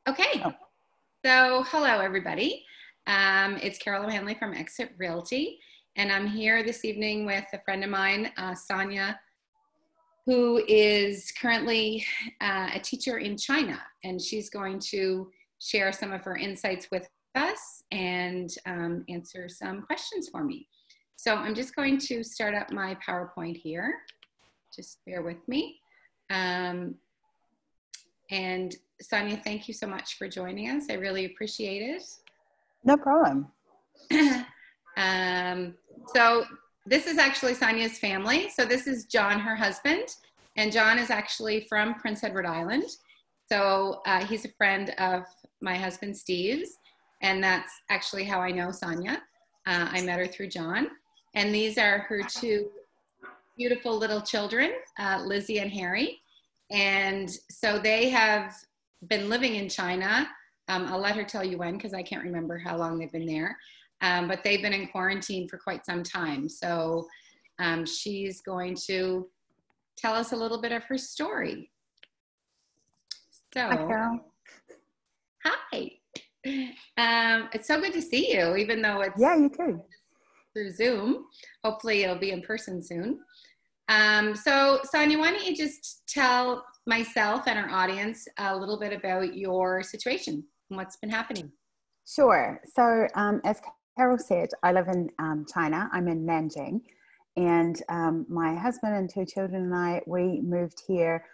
Okay, Oh, so hello everybody. It's Carol O'Hanley from Exit Realty, and I'm here this evening with a friend of mine, Sonya, who is currently a teacher in China, and she's going to share some of her insights with us and answer some questions for me. So I'm just going to start up my PowerPoint here. Just bear with me. And Sonya, thank you so much for joining us. I really appreciate no problem. it. So this is actually Sonya's family. So this is John, her husband, and John is actually from Prince Edward Island. So he's a friend of my husband Steve's, and that's actually how I know Sonya. I met her through John, and these are her two beautiful little children, Lizzie and Harry. And so they have been living in China. I'll let her tell you when, because I can't remember how long they've been there. But they've been in quarantine for quite some time. So she's going to tell us a little bit of her story. Hi, So, Carol. hi. It's so good to see you, even though it's Yeah, you too. through Zoom. Hopefully it'll be in person soon. So Sonya, why don't you just tell myself and our audience a little bit about your situation and what's been happening? Sure. So, as Carol said, I live in China. I'm in Nanjing, and my husband and two children and we moved here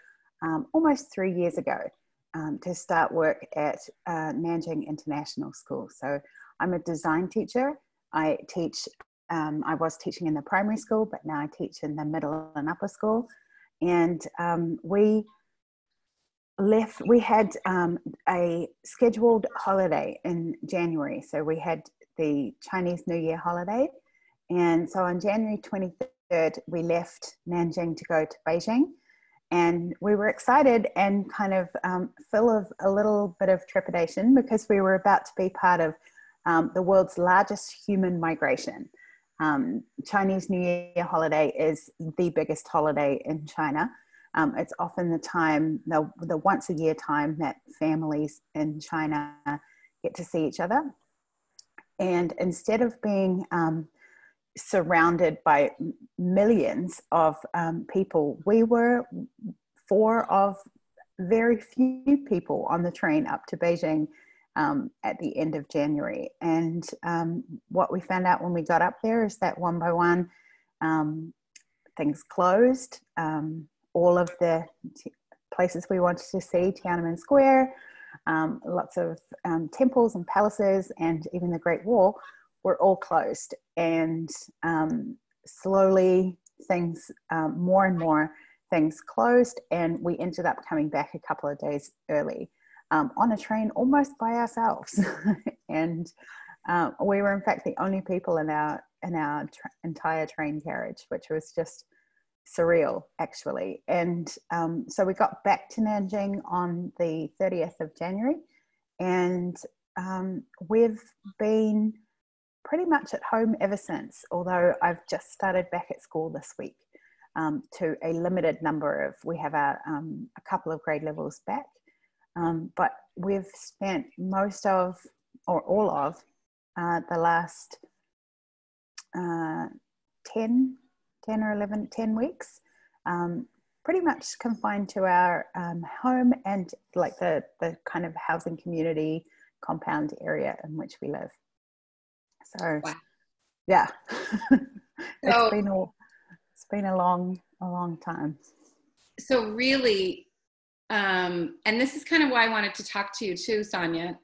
almost 3 years ago to start work at Nanjing International School. So, I'm a design teacher. I teach. I was teaching in the primary school, but now I teach in the middle and upper school. And we had a scheduled holiday in January. So we had the Chinese New Year holiday. And so on January 23rd, we left Nanjing to go to Beijing. And we were excited and kind of full of a little bit of trepidation because we were about to be part of the world's largest human migration. Chinese New Year holiday is the biggest holiday in China. It's often the time, the once a year time that families in China get to see each other. And instead of being surrounded by millions of people, we were four of very few people on the train up to Beijing at the end of January. And what we found out when we got up there is that one by one, things closed. All of the places we wanted to see, Tiananmen Square, lots of temples and palaces, and even the Great Wall were all closed. And slowly things, more and more things closed, and we ended up coming back a couple of days early on a train almost by ourselves. And we were in fact the only people in our entire train carriage, which was just surreal actually. And so we got back to Nanjing on the 30th of January, and we've been pretty much at home ever since, although I've just started back at school this week to a limited number of, we have a couple of grade levels back, but we've spent most of, or all of, the last 10 or 11, 10 weeks, pretty much confined to our home and like the kind of housing community compound area in which we live. So, Wow. yeah, So, it's been a long time. so really, and this is kind of why I wanted to talk to you too, Sonya,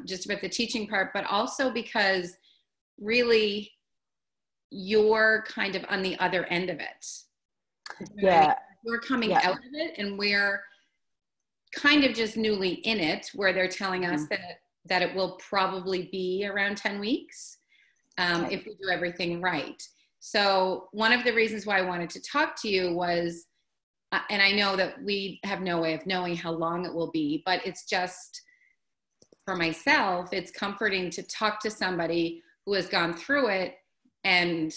just about the teaching part, but also because really you're kind of on the other end of it. You know what I mean? Yeah, We're coming yeah. out of it, and we're kind of just newly in it, where they're telling us that it will probably be around 10 weeks if we do everything right. So one of the reasons why I wanted to talk to you was, and I know that we have no way of knowing how long it will be, but it's just, for myself, it's comforting to talk to somebody who has gone through it and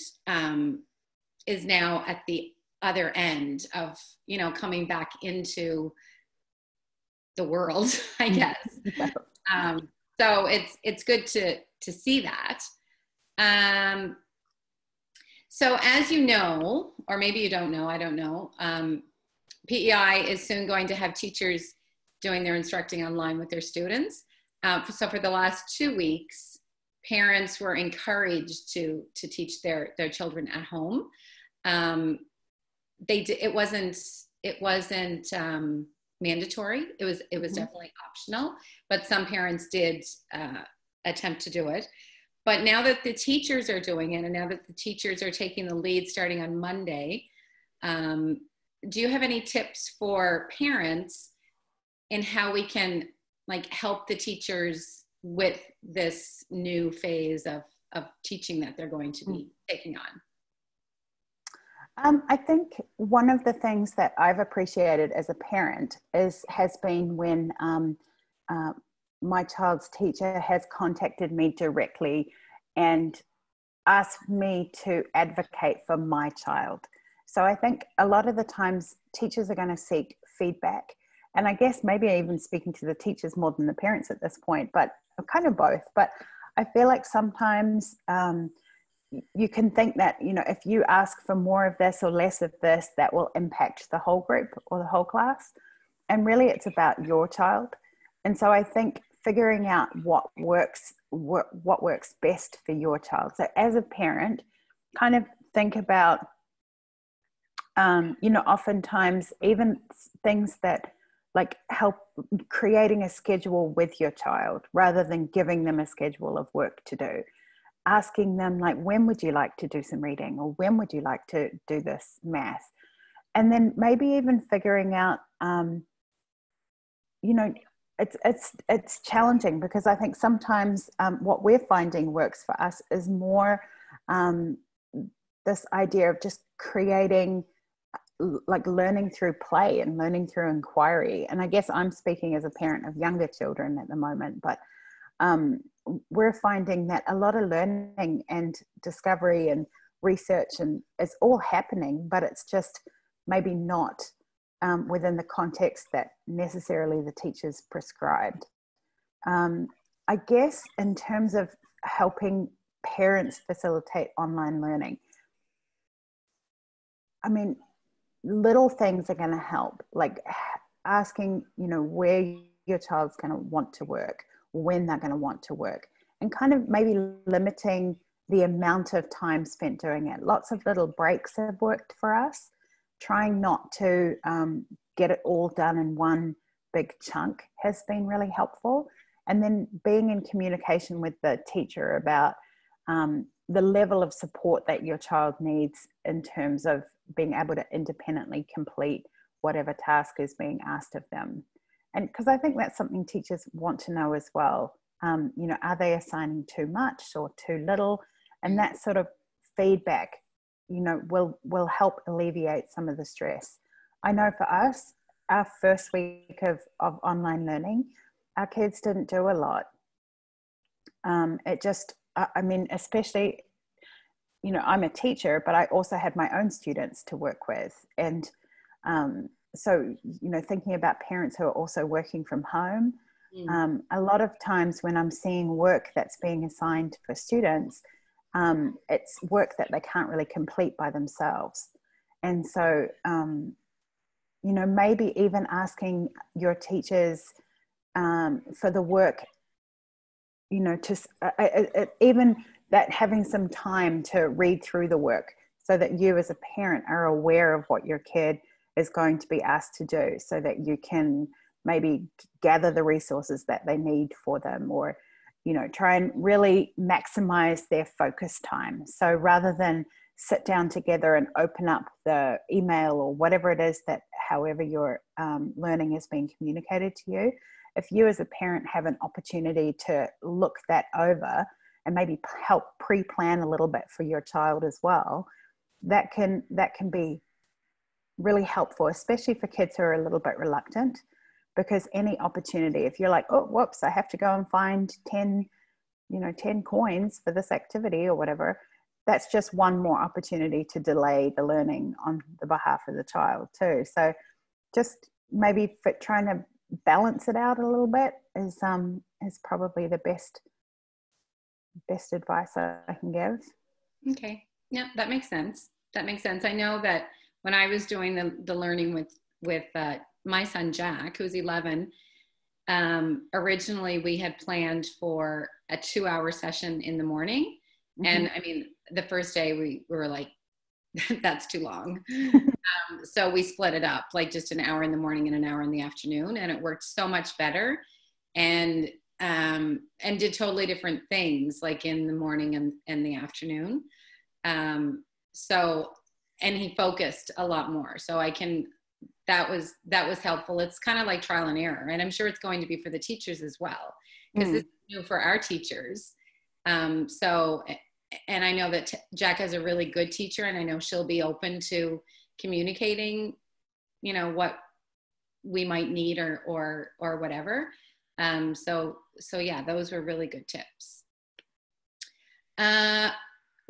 is now at the other end of, you know, coming back into the world, I guess. Yeah. So it's good to see that. So as you know, or maybe you don't know, I don't know, PEI is soon going to have teachers doing their instructing online with their students. So for the last 2 weeks, parents were encouraged to teach their children at home. It wasn't mandatory. It was definitely optional, but some parents did attempt to do it. But now that the teachers are doing it, and now that the teachers are taking the lead starting on Monday, do you have any tips for parents in how we can help the teachers with this new phase of teaching that they're going to be taking on? I think one of the things that I've appreciated as a parent has been when my child's teacher has contacted me directly and asked me to advocate for my child. So I think a lot of the times teachers are going to seek feedback. And I guess maybe even speaking to the teachers more than the parents at this point, but kind of both. But I feel like sometimes you can think that, if you ask for more of this or less of this, that will impact the whole group or the whole class. And really it's about your child. And so I think figuring out what works best for your child. So as a parent, kind of think about, oftentimes even things that help creating a schedule with your child rather than giving them a schedule of work to do. Asking them when would you like to do some reading, or when would you like to do this math? And then maybe even figuring out, it's challenging because I think sometimes what we're finding works for us is more this idea of just creating learning through play and learning through inquiry. And I guess I'm speaking as a parent of younger children at the moment, but we're finding that a lot of learning and discovery and research and is all happening, but it's just maybe not within the context that necessarily the teachers prescribed. I guess in terms of helping parents facilitate online learning, I mean, little things are going to help, like asking, where your child's going to want to work, when they're going to want to work, and kind of maybe limiting the amount of time spent doing it. Lots of little breaks have worked for us. Trying not to get it all done in one big chunk has been really helpful. And then being in communication with the teacher about the level of support that your child needs in terms of being able to independently complete whatever task is being asked of them. And because I think that's something teachers want to know as well. Are they assigning too much or too little? And that sort of feedback, will help alleviate some of the stress. I know for us, our first week of online learning, our kids didn't do a lot. Especially, I'm a teacher, but I also had my own students to work with. And so, thinking about parents who are also working from home, a lot of times when I'm seeing work that's being assigned for students, it's work that they can't really complete by themselves. And so, maybe even asking your teachers for the work, even that having some time to read through the work so that you as a parent are aware of what your kid is going to be asked to do, so that you can maybe gather the resources that they need for them, or try and really maximize their focus time. So rather than sit down together and open up the email or whatever it is that however your learning is being communicated to you, if you as a parent have an opportunity to look that over and maybe help pre-plan a little bit for your child as well, that can be really helpful, especially for kids who are a little bit reluctant. Because any opportunity, if you're like, oh, whoops, I have to go and find 10 coins for this activity or whatever, that's just one more opportunity to delay the learning on the behalf of the child too. So just maybe trying to balance it out a little bit is probably the best advice I can give. Okay. Yeah, that makes sense. That makes sense. I know that when I was doing the learning with my son Jack, who's 11, originally we had planned for a 2-hour session in the morning, and I mean the first day we were like, that's too long. So we split it up, like just an hour in the morning and an hour in the afternoon, and it worked so much better. And did totally different things, like in the morning and the afternoon. So, and he focused a lot more. So that was helpful. It's kind of like trial and error, and I'm sure it's going to be for the teachers as well, because this is new for our teachers. So, and I know that Jack has a really good teacher, and I know she'll be open to communicating, what we might need or whatever. So yeah, those were really good tips.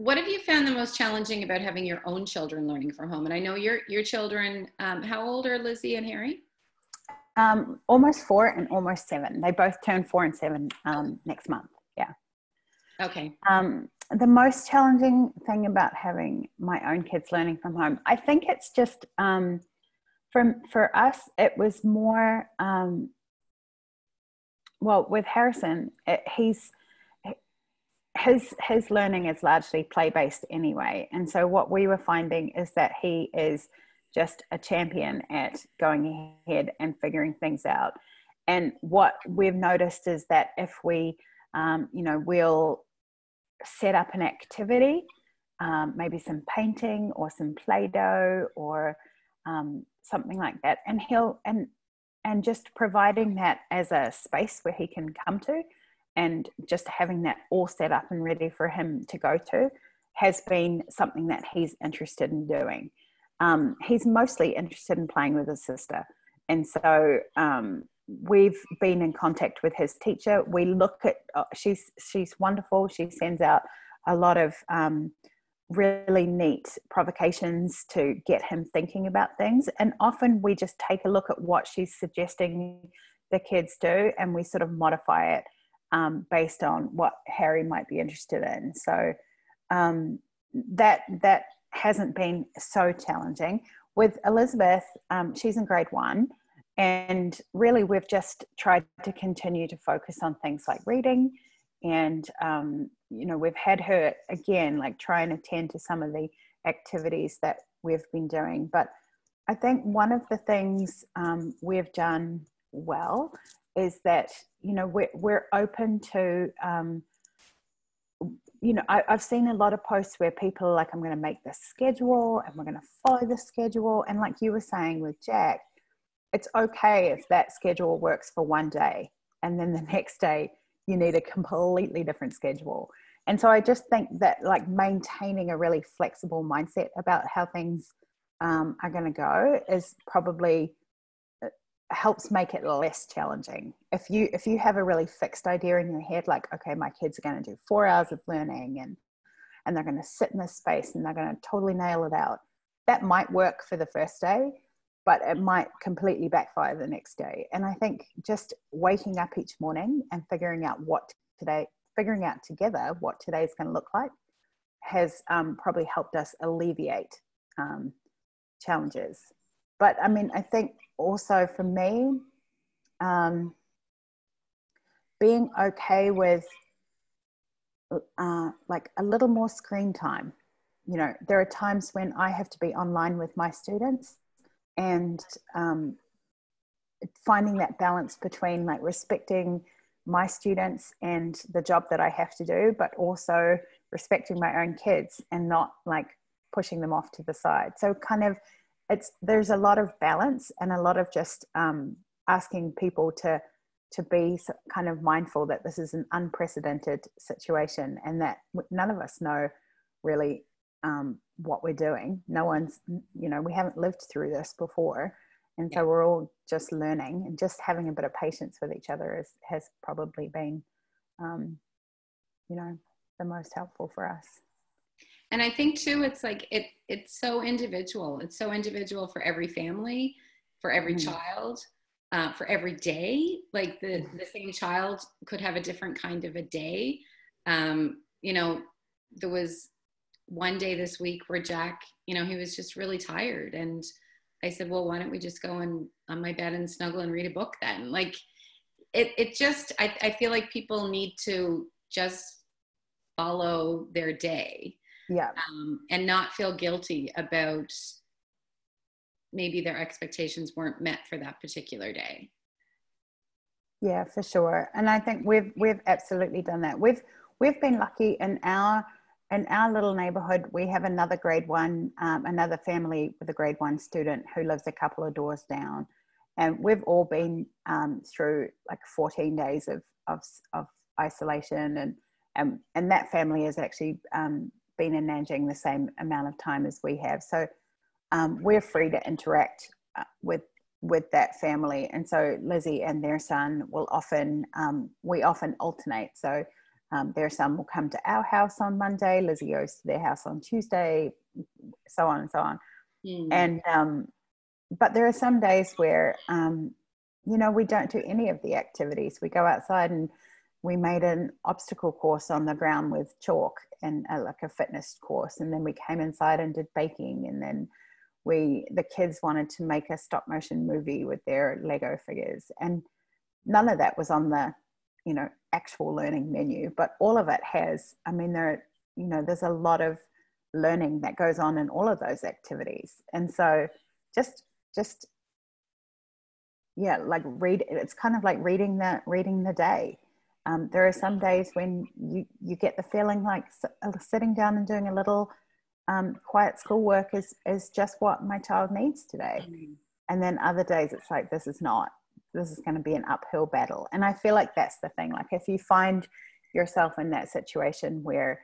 What have you found the most challenging about having your own children learning from home? And I know your children, how old are Lizzie and Harry? Almost 4 and almost 7. They both turn 4 and 7 next month. Yeah. Okay. The most challenging thing about having my own kids learning from home, I think it's just for us, it was more, well, with Harrison, his learning is largely play-based anyway. And so what we were finding is that he is just a champion at going ahead and figuring things out. And what we've noticed is that if we, we'll set up an activity, maybe some painting or some Play-Doh or something like that, and and just providing that as a space where he can come to, and just having that all set up and ready for him to go to, has been something that he's interested in doing. He's mostly interested in playing with his sister. And so we've been in contact with his teacher. We look at, she's wonderful. She sends out a lot of really neat provocations to get him thinking about things. And often we just take a look at what she's suggesting the kids do, and we sort of modify it based on what Harry might be interested in. So that hasn't been so challenging. With Elizabeth, she's in grade 1, and really we've just tried to continue to focus on things like reading, and we've had her again like try and attend to some of the activities that we've been doing. But I think one of the things we've done well is that we're open to I've seen a lot of posts where people are like, I'm going to make this schedule and we're going to follow the schedule. And like you were saying with Jack, it's okay if that schedule works for one day and then the next day you need a completely different schedule. And so I just think that like maintaining a really flexible mindset about how things are going to go is probably helps make it less challenging. If you have a really fixed idea in your head, like, okay, my kids are going to do 4 hours of learning and they're going to sit in this space and they're going to totally nail it out, that might work for the first day, but it might completely backfire the next day. And I think just waking up each morning and figuring out together what today's going to look like has probably helped us alleviate challenges. But I mean, I think also for me, being okay with like a little more screen time. There are times when I have to be online with my students, and finding that balance between like respecting my students and the job that I have to do, but also respecting my own kids and not like pushing them off to the side. So kind of there's a lot of balance and a lot of just asking people to be kind of mindful that this is an unprecedented situation and that none of us know really what we're doing. No one's, we haven't lived through this before. And so we're all just learning, and just having a bit of patience with each other has probably been, the most helpful for us. And I think too, it's like, it's so individual. It's so individual for every family, for every child. for every day. Like the same child could have a different kind of a day. You know, there was one day this week where Jack, you know, he was just really tired. And I said, well, why don't we just go on my bed and snuggle and read a book then? Like it just, I feel like people need to just follow their day. Yeah. And not feel guilty about maybe their expectations weren't met for that particular day. Yeah, for sure. And I think we've absolutely done that. We've been lucky in our little neighborhood. We have another grade one, another family with a grade one student who lives a couple of doors down, and we've all been through like 14 days of isolation, and that family has actually been in Nanjing the same amount of time as we have. So we're free to interact with that family. And so Lizzie and their son will often, we often alternate. So their son will come to our house on Monday, Lizzie goes to their house on Tuesday, so on and so on. And but there are some days where you know, we don't do any of the activities. We go outside, and we made an obstacle course on the ground with chalk, and like a fitness course, and then we came inside and did baking, and then the kids wanted to make a stop motion movie with their Lego figures, and none of that was on the, you know, actual learning menu, but all of it has, I mean, you know, there's a lot of learning that goes on in all of those activities. And so just yeah, like it's kind of like reading the day. There are some days when you get the feeling like sitting down and doing a little quiet schoolwork is just what my child needs today. And then other days it's like, this is going to be an uphill battle. And I feel like that's the thing. Like if you find yourself in that situation where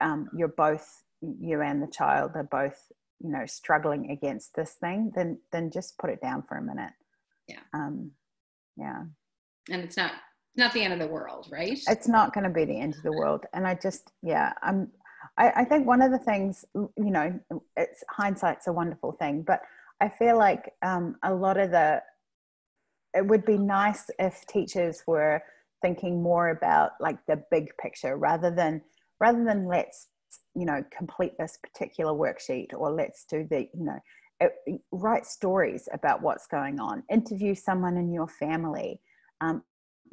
you and the child are both, you know, struggling against this thing, then just put it down for a minute. Yeah. Yeah. And it's not the end of the world, right? It's not going to be the end of the world. And I just, yeah, I think one of the things, you know, it's hindsight's a wonderful thing, but I feel like a lot of it would be nice if teachers were thinking more about like the big picture rather than let's, you know, complete this particular worksheet, or let's do the, you know, write stories about what's going on, interview someone in your family.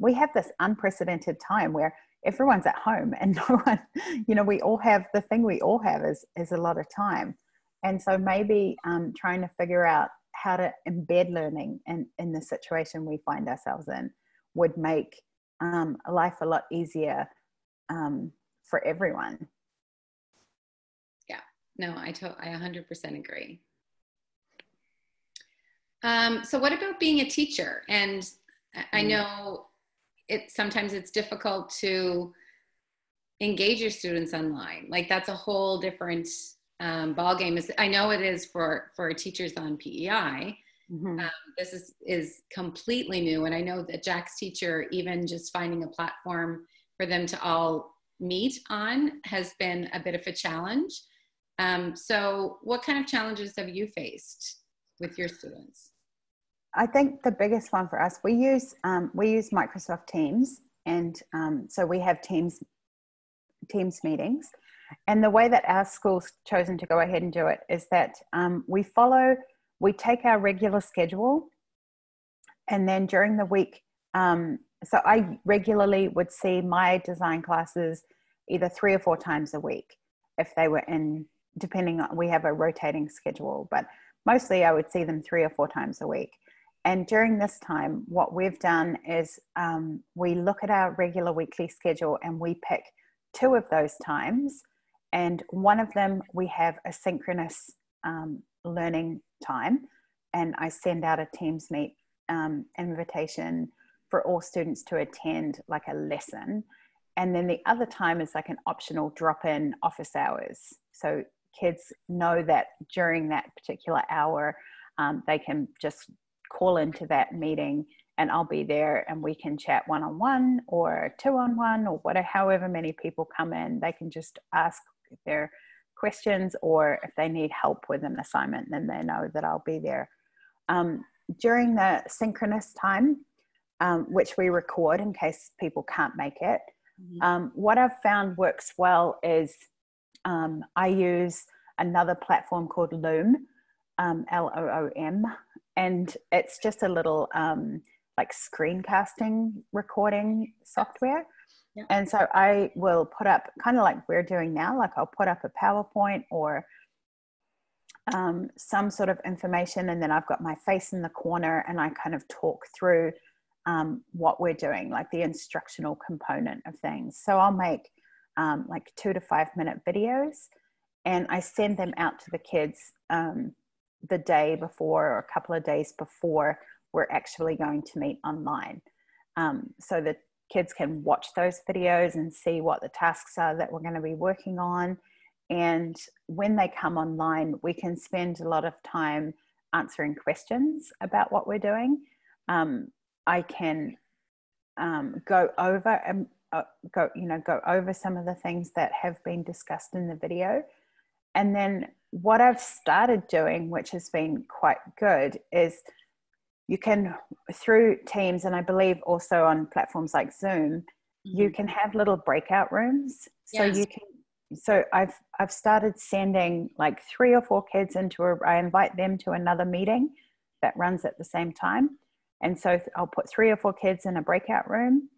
We have this unprecedented time where everyone's at home and no one, you know, we all have is a lot of time. And so maybe trying to figure out how to embed learning in the situation we find ourselves in would make life a lot easier for everyone. Yeah, no, I 100% agree. So what about being a teacher? And I know sometimes it's difficult to engage your students online. Like that's a whole different ball game. I know it is for teachers on PEI. Mm-hmm. This is completely new. And I know that Jack's teacher, even just finding a platform for them to all meet on has been a bit of a challenge. So what kind of challenges have you faced with your students? I think the biggest one for us, we use Microsoft Teams, and so we have Teams meetings. And the way that our school's chosen to go ahead and do it is that we take our regular schedule, and then during the week, so I regularly would see my design classes either 3 or 4 times a week if they were in, depending on, we have a rotating schedule, but mostly I would see them 3 or 4 times a week. And during this time, what we've done is we look at our regular weekly schedule and we pick 2 of those times. And one of them, we have a synchronous learning time. And I send out a Teams Meet invitation for all students to attend like a lesson. And then the other time is like an optional drop-in office hours. So kids know that during that particular hour, they can just call into that meeting and I'll be there and we can chat 1-on-1 or 2-on-1 or whatever, however many people come in. They can just ask their questions, or if they need help with an assignment, then they know that I'll be there. during the synchronous time, which we record in case people can't make it, what I've found works well is I use another platform called Loom, Loom, and it's just a little like screencasting recording software. Yeah. And so I will put up, kind of like we're doing now, like I'll put up a PowerPoint or some sort of information, and then I've got my face in the corner and I kind of talk through what we're doing, like the instructional component of things. So I'll make like 2 to 5 minute videos, and I send them out to the kids the day before or a couple of days before we're actually going to meet online. So that kids can watch those videos and see what the tasks are that we're going to be working on. And when they come online, we can spend a lot of time answering questions about what we're doing. I can go over some of the things that have been discussed in the video. And then what I've started doing, which has been quite good, is you can, through Teams, and I believe also on platforms like Zoom, you can have little breakout rooms. So you can, so I've started sending like 3 or 4 kids I invite them to another meeting that runs at the same time. And so I'll put 3 or 4 kids in a breakout room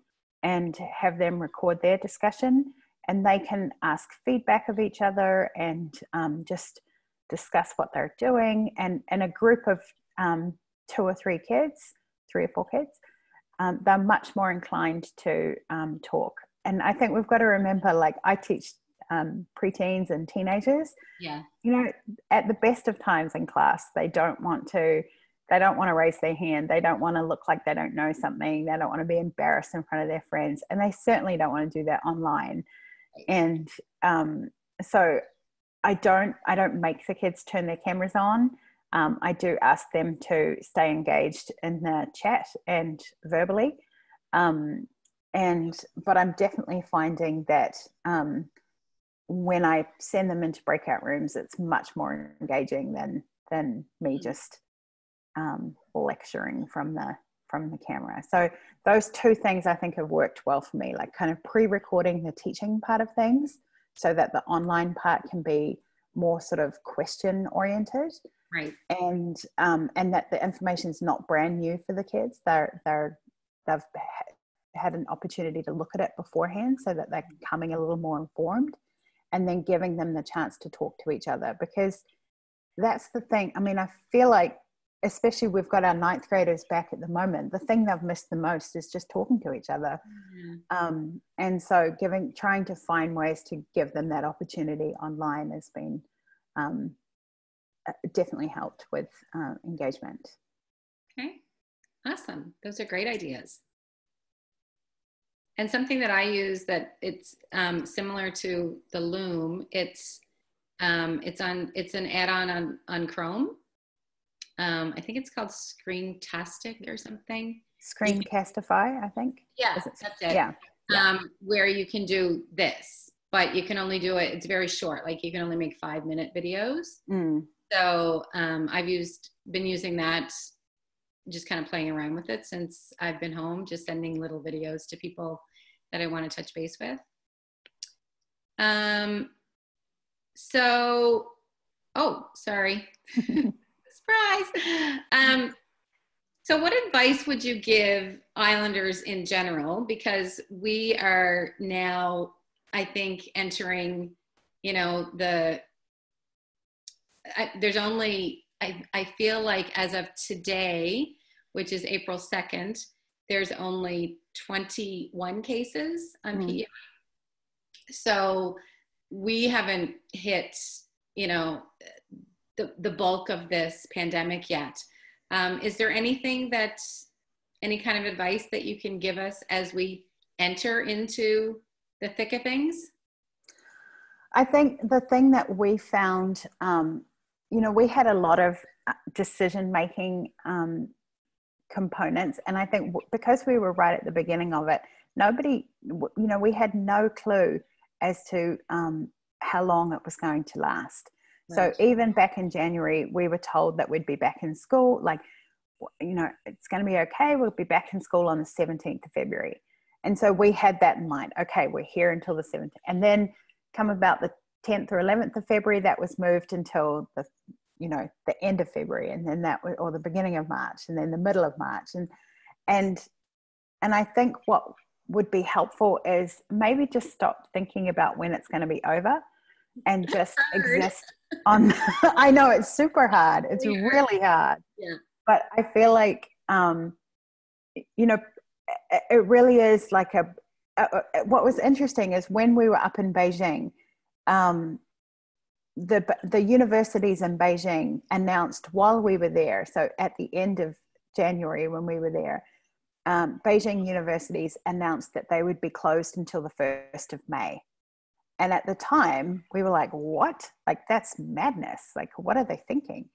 and have them record their discussion, and they can ask feedback of each other and just discuss what they're doing. And a group of 2 or 3 kids, 3 or 4 kids, they're much more inclined to talk. And I think we've got to remember, like I teach preteens and teenagers. Yeah. You know, at the best of times in class, they don't want to raise their hand. They don't want to look like they don't know something. They don't want to be embarrassed in front of their friends. And they certainly don't want to do that online. And so I don't make the kids turn their cameras on. I do ask them to stay engaged in the chat and verbally. But I'm definitely finding that when I send them into breakout rooms, it's much more engaging than me just lecturing from the camera. So those 2 things I think have worked well for me, like kind of pre-recording the teaching part of things so that the online part can be more sort of question oriented. Right. And that the information is not brand new for the kids. They've had an opportunity to look at it beforehand so that they're coming a little more informed, and then giving them the chance to talk to each other, because that's the thing. I mean, I feel like, especially we've got our 9th graders back at the moment, the thing they've missed the most is just talking to each other. And so trying to find ways to give them that opportunity online has been definitely helped with engagement. Okay, awesome. Those are great ideas. And something that I use that it's similar to the Loom, it's an add-on on Chrome. I think it's called Screentastic or something. Screencastify, I think. Yeah, that's it. Yeah. Where you can do this, but you can only do it, it's very short. Like you can only make 5-minute videos. So I've been using that, just kind of playing around with it since I've been home, just sending little videos to people that I want to touch base with. Sorry. Surprise. So what advice would you give Islanders in general? Because we are now, I think, entering, I feel like as of today, which is April 2nd, there's only 21 cases on PEI. So we haven't hit, the bulk of this pandemic yet. Is there any kind of advice that you can give us as we enter into the thick of things? I think the thing that we found, we had a lot of decision-making components. And I think because we were right at the beginning of it, we had no clue as to how long it was going to last. Right. So even back in January, we were told that we'd be back in school. Like you know, it's going to be okay. We'll be back in school on the 17th of February. And so we had that in mind. Okay, we're here until the 17th. And then come about the 10th or 11th of February, that was moved until the, you know, the end of February, and then that, or the beginning of March, and then the middle of March. And I think what would be helpful is maybe just stop thinking about when it's going to be over and just exist on, I know it's super hard. It's really hard. Yeah. But I feel like, you know, it really is like what was interesting is when we were up in Beijing, the universities in Beijing announced while we were there, so at the end of January when we were there, Beijing universities announced that they would be closed until the 1st of May. And at the time, we were like, what? Like, that's madness. Like, what are they thinking?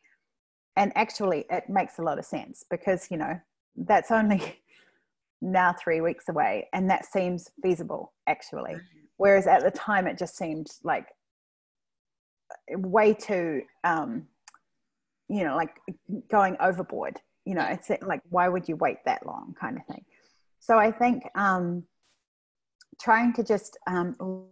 And actually, it makes a lot of sense because, you know, that's only now 3 weeks away. And that seems feasible, actually. Whereas at the time, it just seemed like way too, you know, like going overboard. You know, it's like, why would you wait that long kind of thing? So I think trying to just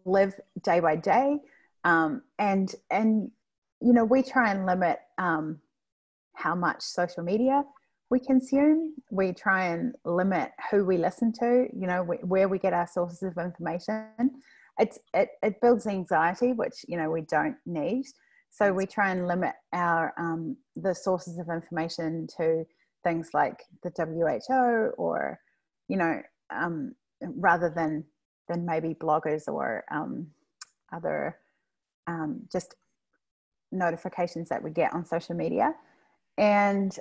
live day by day, and you know, we try and limit how much social media we consume. We try and limit who we listen to, you know, where we get our sources of information. It builds anxiety, which, you know, we don't need. So we try and limit our the sources of information to things like the WHO, or, you know, rather than maybe bloggers or other just notifications that we get on social media. And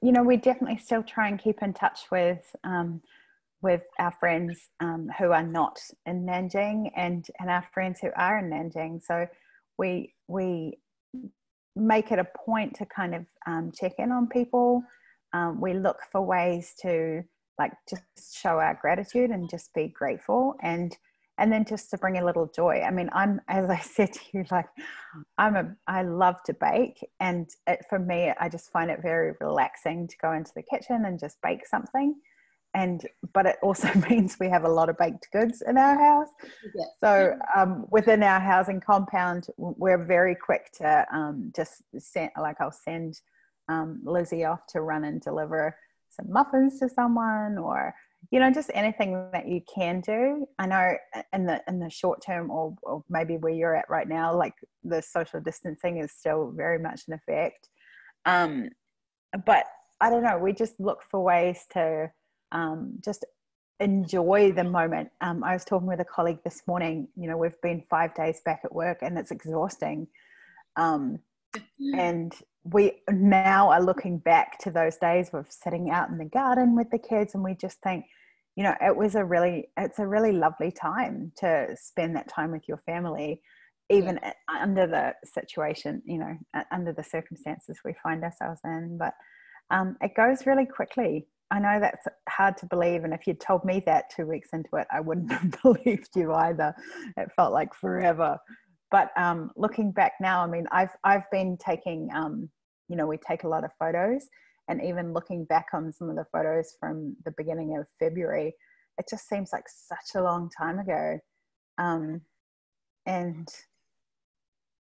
you know, we definitely still try and keep in touch with our friends who are not in Nanjing, and our friends who are in Nanjing. So we make it a point to kind of check in on people. We look for ways to like just show our gratitude and just be grateful, and then just to bring a little joy. I mean, as I said to you, like I love to bake, and for me, I just find it very relaxing to go into the kitchen and just bake something. But it also means we have a lot of baked goods in our house. Yeah. So within our housing compound, we're very quick to just send, like I'll send Lizzie off to run and deliver some muffins to someone, or, you know, just anything that you can do. I know in the short term, or maybe where you're at right now, like the social distancing is still very much in effect. But I don't know, we just look for ways to just enjoy the moment. I was talking with a colleague this morning, you know, we've been 5 days back at work and it's exhausting. And we now are looking back to those days of sitting out in the garden with the kids, and we just think, you know, it's a really lovely time to spend that time with your family, even under the situation, you know, under the circumstances we find ourselves in. But it goes really quickly. I know that's hard to believe, and if you'd told me that 2 weeks into it, I wouldn't have believed you either. It felt like forever. But looking back now, I mean, I've been taking, you know, we take a lot of photos, and even looking back on some of the photos from the beginning of February, it just seems like such a long time ago. And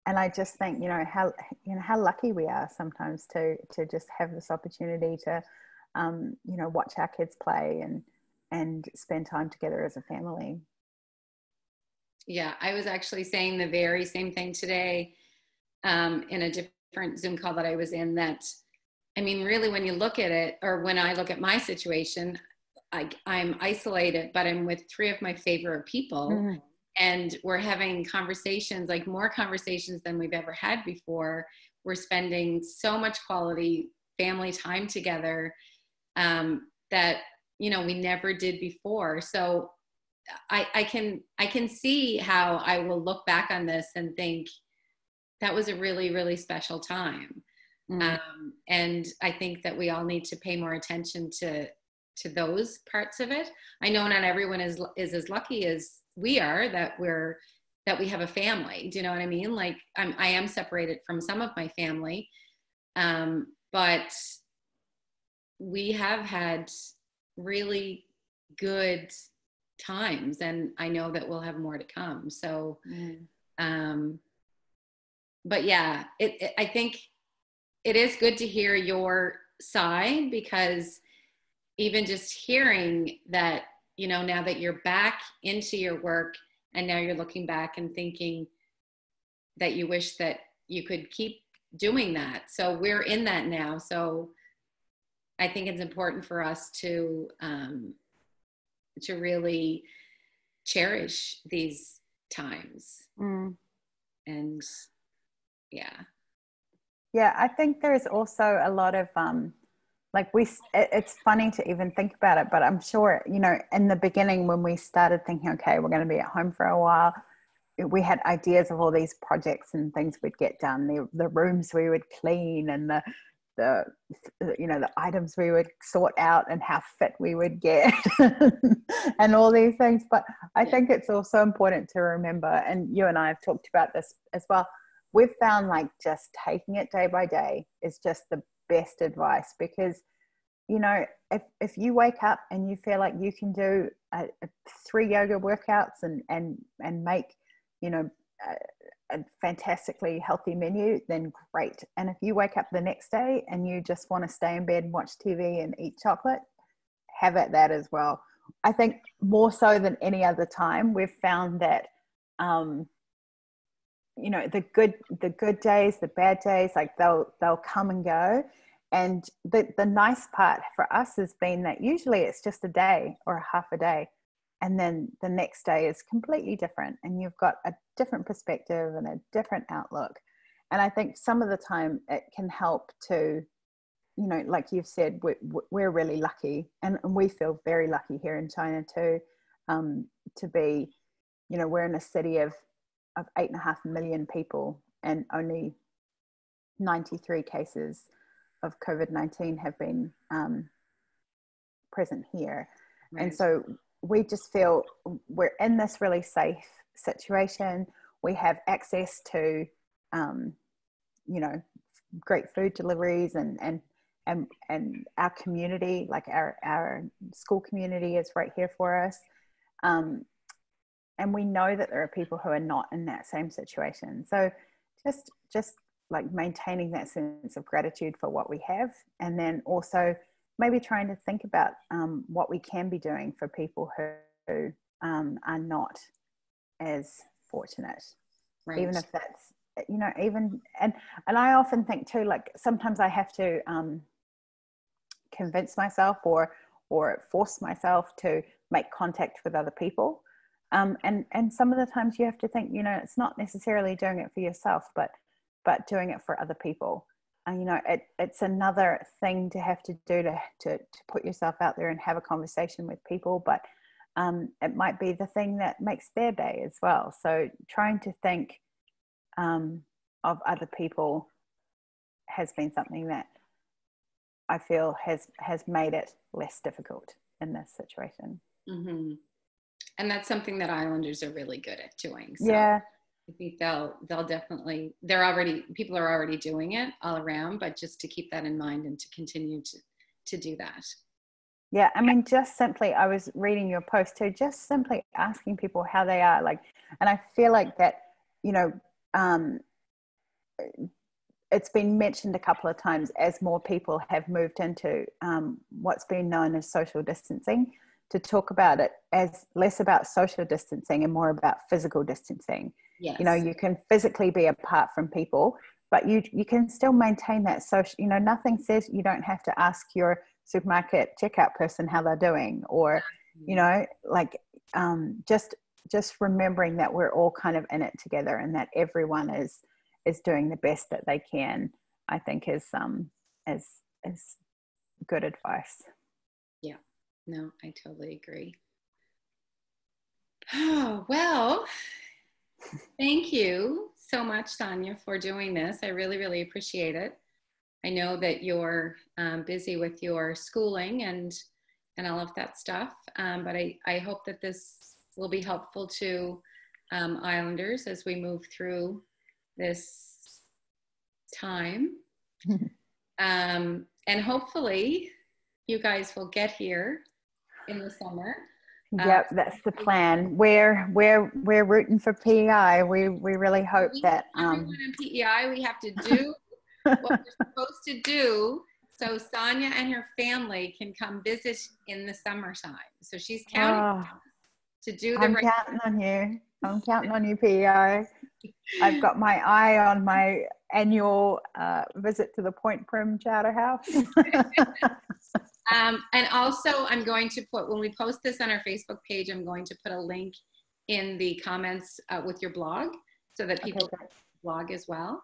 I just think, you know, how lucky we are sometimes to just have this opportunity to, you know, watch our kids play and spend time together as a family. Yeah, I was actually saying the very same thing today in a different Zoom call that I was in, that, I mean, really, when you look at it, or when I look at my situation, I'm isolated, but I'm with 3 of my favorite people. Mm-hmm. And we're having conversations, like more conversations than we've ever had before. We're spending so much quality family time together that, you know, we never did before. So I can see how I will look back on this and think that was a really, really special time. Mm-hmm. And I think that we all need to pay more attention to those parts of it. I know not everyone is as lucky as we are, that we have a family. Do you know what I mean? Like I am separated from some of my family. But we have had really good times, and I know that we'll have more to come. So, but yeah, I think it is good to hear your side, because even just hearing that, you know, now that you're back into your work and now you're looking back and thinking that you wish that you could keep doing that. So we're in that now. So I think it's important for us to really cherish these times. And yeah, I think there's also a lot of like it's funny to even think about it, but I'm sure, you know, in the beginning when we started thinking, okay, we're going to be at home for a while, we had ideas of all these projects and things we'd get done, the rooms we would clean, and the you know, the items we would sort out, and how fit we would get and all these things. But I think it's also important to remember, and you and I have talked about this as well, we've found like just taking it day by day is just the best advice. Because, you know, if you wake up and you feel like you can do 3 yoga workouts and make, you know, a fantastically healthy menu, then great. And if you wake up the next day and you just want to stay in bed and watch TV and eat chocolate, have at that as well. I think more so than any other time, we've found that you know, the good days, the bad days, like they'll come and go. And the nice part for us has been that usually it's just a day or a half a day, and then the next day is completely different, and you've got a different perspective and a different outlook. And I think some of the time it can help to, you know, like you've said, we're really lucky, and we feel very lucky here in China too, to be, you know, we're in a city of 8.5 million people, and only 93 cases of COVID-19 have been present here. Right. And so we just feel we're in this really safe situation. We have access to, you know, great food deliveries, and our community, like our school community is right here for us. And we know that there are people who are not in that same situation. So just like maintaining that sense of gratitude for what we have, and then also maybe trying to think about what we can be doing for people who are not as fortunate. Right. Even if that's, you know, even, and I often think too, like sometimes I have to convince myself or force myself to make contact with other people. And some of the times you have to think, you know, it's not necessarily doing it for yourself, but doing it for other people. And, you know, it's another thing to have to do to put yourself out there and have a conversation with people, but it might be the thing that makes their day as well. So trying to think of other people has been something that I feel has made it less difficult in this situation. Mm-hmm. And that's something that Islanders are really good at doing. So yeah. I think they'll definitely, people are already doing it all around, but just to keep that in mind and to continue to do that. Yeah. I mean, just simply, I was reading your post too, just simply asking people how they are, like, and I feel like that, you know, it's been mentioned a couple of times as more people have moved into what's been known as social distancing, to talk about it as less about social distancing and more about physical distancing. Yes. You know, you can physically be apart from people, but you can still maintain that social, you know, nothing says you don't have to ask your supermarket checkout person how they're doing, or, you know, like just remembering that we're all kind of in it together, and that everyone is doing the best that they can, I think is good advice. Yeah. No, I totally agree. Oh, well, thank you so much, Sonya, for doing this. I really, really appreciate it. I know that you're busy with your schooling and all of that stuff, but I hope that this will be helpful to Islanders as we move through this time. And hopefully you guys will get here in the summer. Yep, that's the plan. We're rooting for PEI. We really hope that everyone in PEI, we have to do what we're supposed to do so Sonya and her family can come visit in the summertime. So she's counting to do the I'm counting on you. I'm counting on you, PEI. I've got my eye on my annual visit to the Point Prim Charter House. And also, I'm going to put, when we post this on our Facebook page, I'm going to put a link in the comments with your blog so that people can blog as well.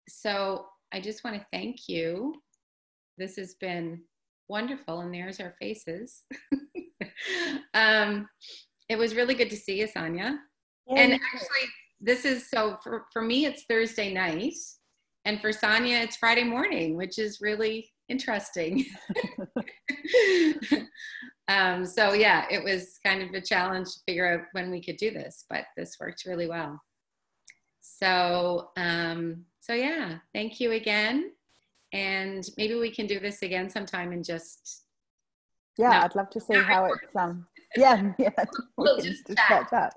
So I just want to thank you. This has been wonderful, and there's our faces. It was really good to see you, Sonya. Yeah, and actually, this is, so for me, it's Thursday night, and for Sonya, it's Friday morning, which is really interesting. So yeah, it was kind of a challenge to figure out when we could do this, but this worked really well. So, so yeah, thank you again. And maybe we can do this again sometime and just. Yeah, I'd love to see how it's, yeah, we'll just catch up.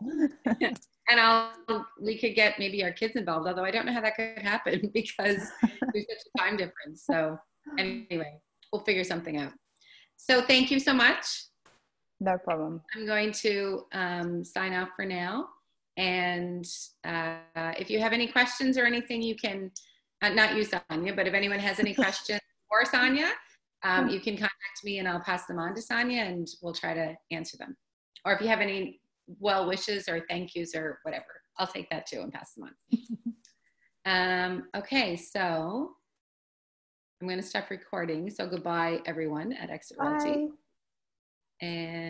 And we could get maybe our kids involved, although I don't know how that could happen because there's such a time difference. So anyway, we'll figure something out. So thank you so much. No problem. I'm going to sign off for now. And if you have any questions or anything, you can, not you, Sonya, but if anyone has any questions for Sonya, you can contact me and I'll pass them on to Sonya and we'll try to answer them. Or if you have any well wishes or thank yous or whatever, I'll take that too and pass them on. Okay, so I'm going to stop recording. So goodbye, everyone at Exit Realty. Bye. And